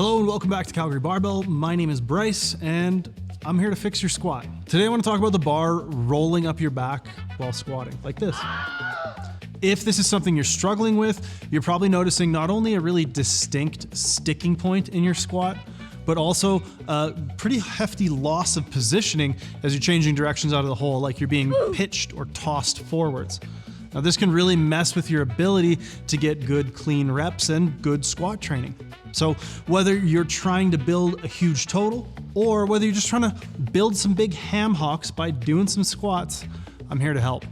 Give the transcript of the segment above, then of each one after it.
Hello and welcome back to Calgary Barbell. My name is Bryce and I'm here to fix your squat. Today I want to talk about the bar rolling up your back while squatting, like this. If this is something you're struggling with, you're probably noticing not only a really distinct sticking point in your squat, but also a pretty hefty loss of positioning as you're changing directions out of the hole, like you're being pitched or tossed forwards. Now this can really mess with your ability to get good clean reps and good squat training. So whether you're trying to build a huge total or whether you're just trying to build some big ham hocks by doing some squats, I'm here to help.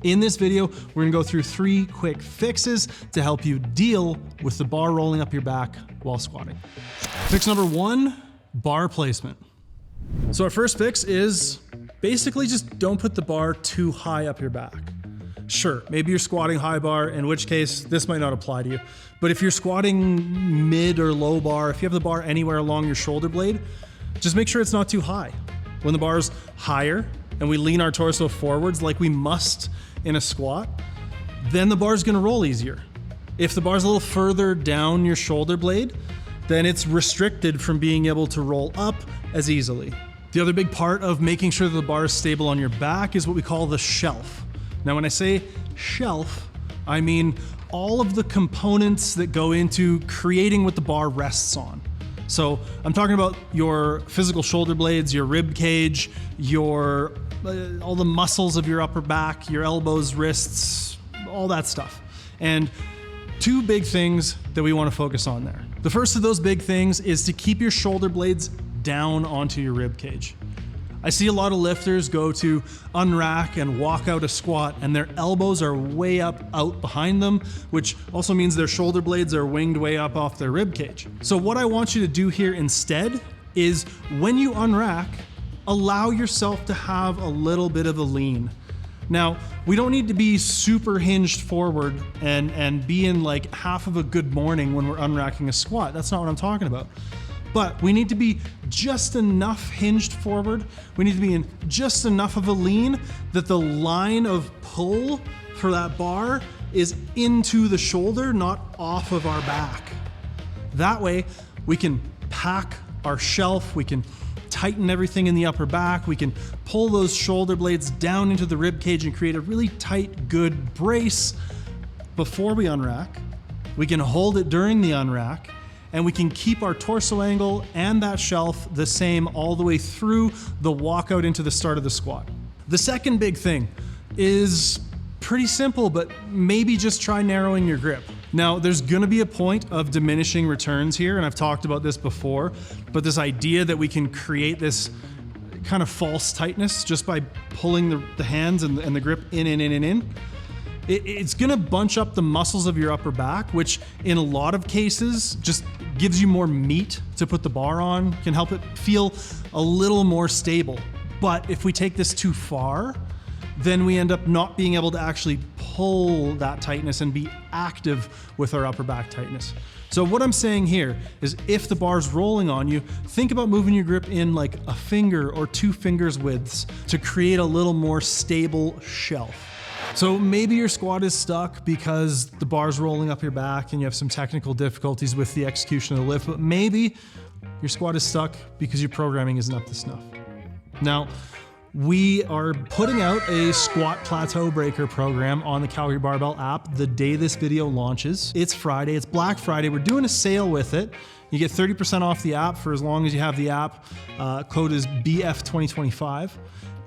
In this video, we're gonna go through 3 quick fixes to help you deal with the bar rolling up your back while squatting. Fix number 1, bar placement. So our first fix is basically just don't put the bar too high up your back. Sure, maybe you're squatting high bar, in which case this might not apply to you. But if you're squatting mid or low bar, if you have the bar anywhere along your shoulder blade, just make sure it's not too high. When the bar's higher and we lean our torso forwards like we must in a squat, then the bar's gonna roll easier. If the bar's a little further down your shoulder blade, then it's restricted from being able to roll up as easily. The other big part of making sure that the bar is stable on your back is what we call the shelf. Now, when I say shelf, I mean all of the components that go into creating what the bar rests on. So I'm talking about your physical shoulder blades, your rib cage, all the muscles of your upper back, your elbows, wrists, all that stuff. And 2 big things that we want to focus on there. The first of those big things is to keep your shoulder blades down onto your rib cage. I see a lot of lifters go to unrack and walk out a squat and their elbows are way up out behind them, which also means their shoulder blades are winged way up off their rib cage. So what I want you to do here instead is when you unrack, allow yourself to have a little bit of a lean. Now, we don't need to be super hinged forward and be in like half of a good morning when we're unracking a squat. That's not what I'm talking about. But we need to be just enough hinged forward. We need to be in just enough of a lean that the line of pull for that bar is into the shoulder, not off of our back. That way we can pack our shelf, we can tighten everything in the upper back, we can pull those shoulder blades down into the rib cage and create a really tight, good brace before we unrack. We can hold it during the unrack, and we can keep our torso angle and that shelf the same all the way through the walkout into the start of the squat. The second big thing is pretty simple, but maybe just try narrowing your grip. Now, there's gonna be a point of diminishing returns here, and I've talked about this before, but this idea that we can create this kind of false tightness just by pulling the hands and the grip in. It's gonna bunch up the muscles of your upper back, which in a lot of cases just gives you more meat to put the bar on, can help it feel a little more stable. But if we take this too far, then we end up not being able to actually pull that tightness and be active with our upper back tightness. So what I'm saying here is if the bar's rolling on you, think about moving your grip in like a finger or 2 fingers widths to create a little more stable shelf. So maybe your squat is stuck because the bar's rolling up your back and you have some technical difficulties with the execution of the lift, but maybe your squat is stuck because your programming isn't up to snuff. Now, we are putting out a Squat Plateau Breaker Program on the Calgary Barbell app the day this video launches. It's Friday, it's Black Friday. We're doing a sale with it. You get 30% off the app for as long as you have the app. Code is BF2025.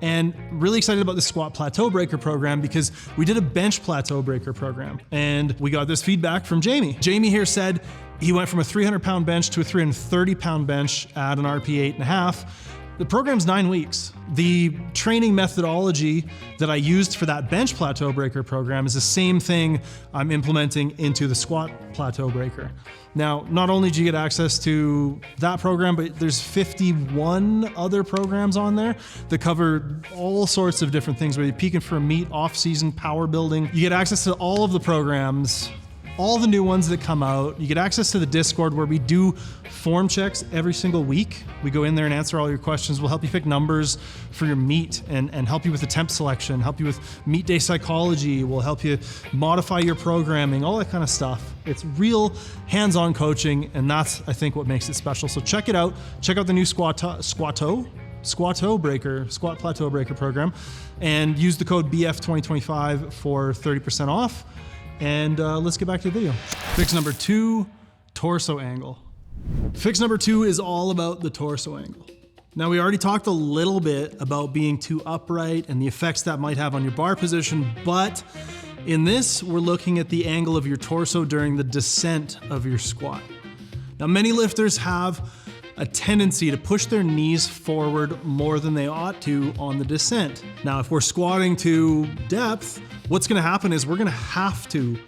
And really excited about the Squat Plateau Breaker Program because we did a bench plateau breaker program and we got this feedback from Jamie. Jamie here said he went from a 300-pound bench to a 330-pound bench at an RP 8.5. The program's 9 weeks. The training methodology that I used for that bench plateau breaker program is the same thing I'm implementing into the squat plateau breaker. Now, not only do you get access to that program, but there's 51 other programs on there that cover all sorts of different things, whether you're peaking for a meet, off-season, power building. You get access to all of the programs all the new ones that come out. You get access to the Discord where we do form checks every single week. We go in there and answer all your questions. We'll help you pick numbers for your meet and help you with attempt selection, help you with meet day psychology. We'll help you modify your programming, all that kind of stuff. It's real hands-on coaching, and that's, I think, what makes it special. So check it out. Check out the new Squat Plateau Breaker Program, and use the code BF2025 for 30% off. And let's get back to the video. Fix number 2, torso angle. Fix number 2 is all about the torso angle. Now, we already talked a little bit about being too upright and the effects that might have on your bar position, but in this, we're looking at the angle of your torso during the descent of your squat. Now, many lifters have a tendency to push their knees forward more than they ought to on the descent. Now, if we're squatting to depth, what's gonna happen is we're gonna have to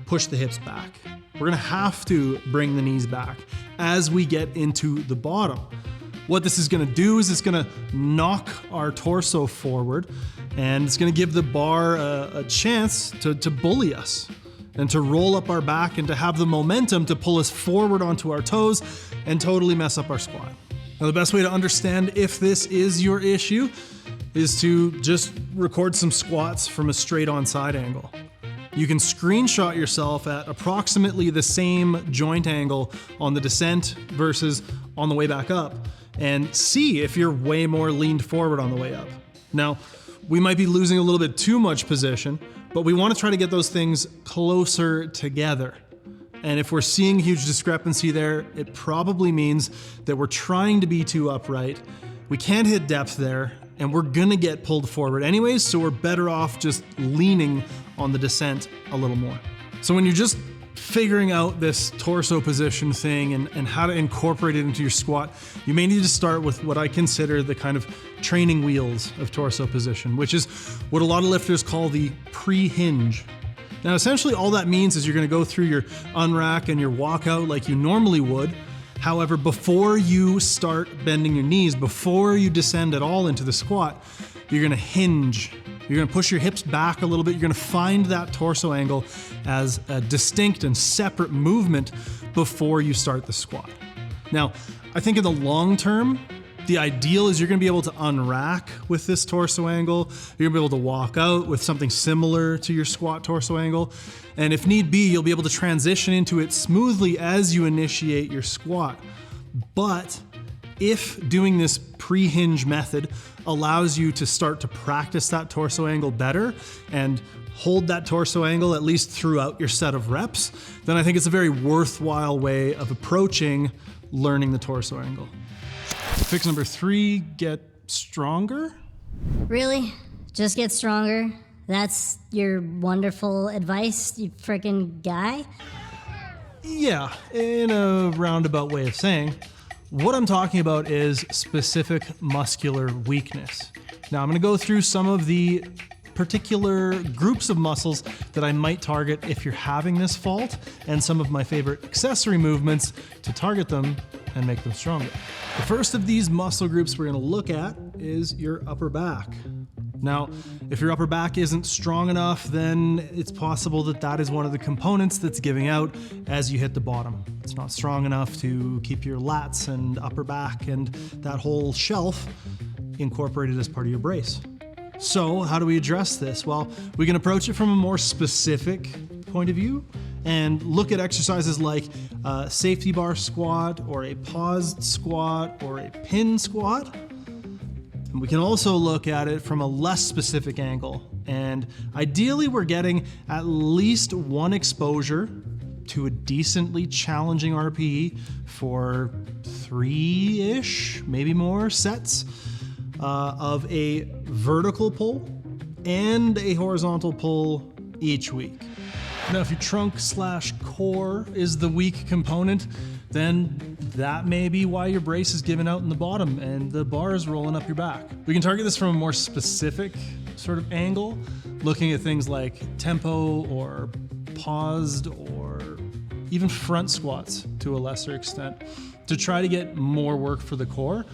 push the hips back. We're gonna have to bring the knees back as we get into the bottom. What this is gonna do is it's gonna knock our torso forward, and it's gonna give the bar a chance to bully us and to roll up our back and to have the momentum to pull us forward onto our toes and totally mess up our squat. Now, the best way to understand if this is your issue is to just record some squats from a straight on side angle. You can screenshot yourself at approximately the same joint angle on the descent versus on the way back up, and see if you're way more leaned forward on the way up. Now, we might be losing a little bit too much position, but we want to try to get those things closer together. And if we're seeing a huge discrepancy there, it probably means that we're trying to be too upright. We can't hit depth there, and we're gonna get pulled forward anyways, so we're better off just leaning on the descent a little more. So when you're just figuring out this torso position thing and how to incorporate it into your squat, you may need to start with what I consider the kind of training wheels of torso position, which is what a lot of lifters call the pre-hinge. Now, essentially all that means is you're gonna go through your unrack and your walkout like you normally would. However, before you start bending your knees, before you descend at all into the squat, you're gonna hinge. You're gonna push your hips back a little bit. You're gonna find that torso angle as a distinct and separate movement before you start the squat. Now, I think in the long term, the ideal is you're gonna be able to unrack with this torso angle. You're gonna be able to walk out with something similar to your squat torso angle. And if need be, you'll be able to transition into it smoothly as you initiate your squat. But if doing this pre-hinge method allows you to start to practice that torso angle better and hold that torso angle at least throughout your set of reps, then I think it's a very worthwhile way of approaching learning the torso angle. Fix number 3, get stronger. Really? Just get stronger? That's your wonderful advice, you frickin' guy? Yeah, in a roundabout way of saying, what I'm talking about is specific muscular weakness. Now, I'm gonna go through some of the particular groups of muscles that I might target if you're having this fault, and some of my favorite accessory movements to target them and make them stronger. The first of these muscle groups we're gonna look at is your upper back. Now, if your upper back isn't strong enough, then it's possible that that is one of the components that's giving out as you hit the bottom. It's not strong enough to keep your lats and upper back and that whole shelf incorporated as part of your brace. So how do we address this? Well, we can approach it from a more specific point of view and look at exercises like a safety bar squat or a paused squat or a pin squat. And we can also look at it from a less specific angle. And ideally, we're getting at least one exposure to a decently challenging RPE for 3-ish, maybe more sets of a vertical pull and a horizontal pull each week. Now, if your trunk/core is the weak component, then that may be why your brace is giving out in the bottom and the bar is rolling up your back. We can target this from a more specific sort of angle, looking at things like tempo or paused or even front squats to a lesser extent to try to get more work for the core.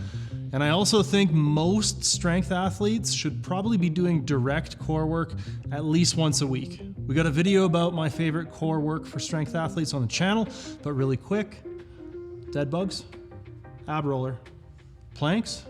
And I also think most strength athletes should probably be doing direct core work at least once a week. We got a video about my favorite core work for strength athletes on the channel, but really quick, dead bugs, ab roller, planks,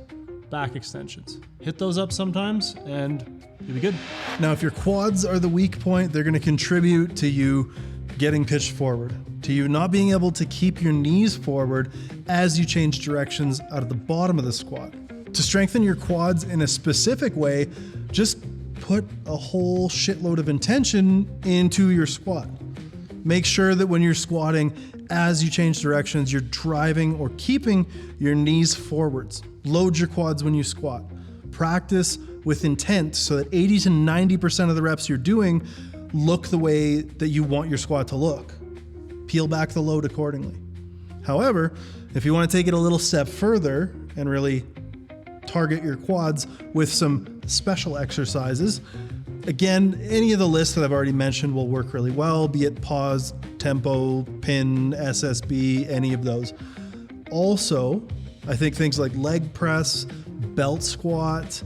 back extensions. Hit those up sometimes and you'll be good. Now, if your quads are the weak point, they're gonna contribute to you getting pitched forward, to you not being able to keep your knees forward as you change directions out of the bottom of the squat. To strengthen your quads in a specific way, just put a whole shitload of intention into your squat. Make sure that when you're squatting, as you change directions, you're driving or keeping your knees forwards. Load your quads when you squat. Practice with intent so that 80 to 90% of the reps you're doing look the way that you want your squat to look. Peel back the load accordingly. However, if you want to take it a little step further and really target your quads with some special exercises, again, any of the lists that I've already mentioned will work really well, be it pause, tempo, pin, SSB, any of those. Also, I think things like leg press, belt squat,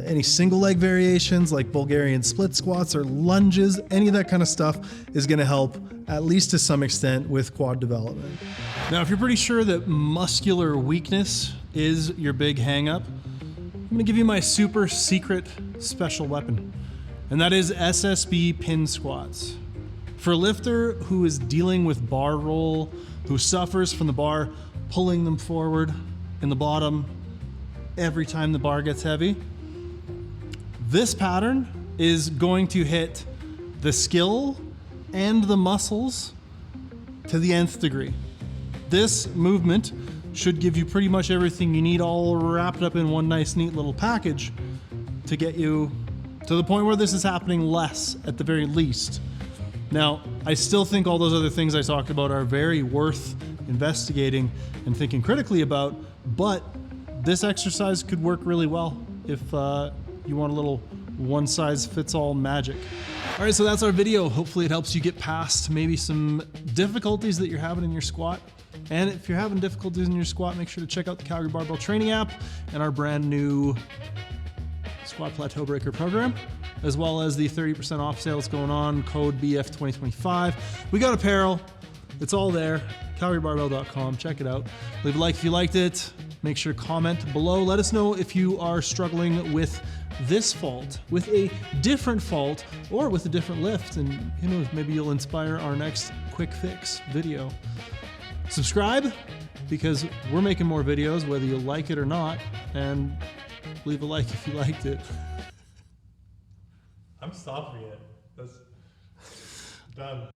any single leg variations like Bulgarian split squats or lunges, any of that kind of stuff is going to help, at least to some extent, with quad development. Now, if you're pretty sure that muscular weakness is your big hang up, I'm going to give you my super secret special weapon, and that is SSB pin squats. For a lifter who is dealing with bar roll, who suffers from the bar pulling them forward in the bottom every time the bar gets heavy, this pattern is going to hit the skill and the muscles to the nth degree. This movement should give you pretty much everything you need all wrapped up in one nice neat little package to get you to the point where this is happening less at the very least. Now, I still think all those other things I talked about are very worth investigating and thinking critically about, but this exercise could work really well if you want a little one-size-fits-all magic. All right, so that's our video. Hopefully it helps you get past maybe some difficulties that you're having in your squat. And if you're having difficulties in your squat, make sure to check out the Calgary Barbell Training App and our brand new Squat Plateau Breaker Program, as well as the 30% off sales going on, code BF2025. We got apparel. It's all there. CalgaryBarbell.com. Check it out. Leave a like if you liked it. Make sure to comment below. Let us know if you are struggling with this fault, with a different fault, or with a different lift. And who knows, maybe you'll inspire our next quick fix video. Subscribe, because we're making more videos, whether you like it or not. And leave a like if you liked it. I'm stopping it. That's done.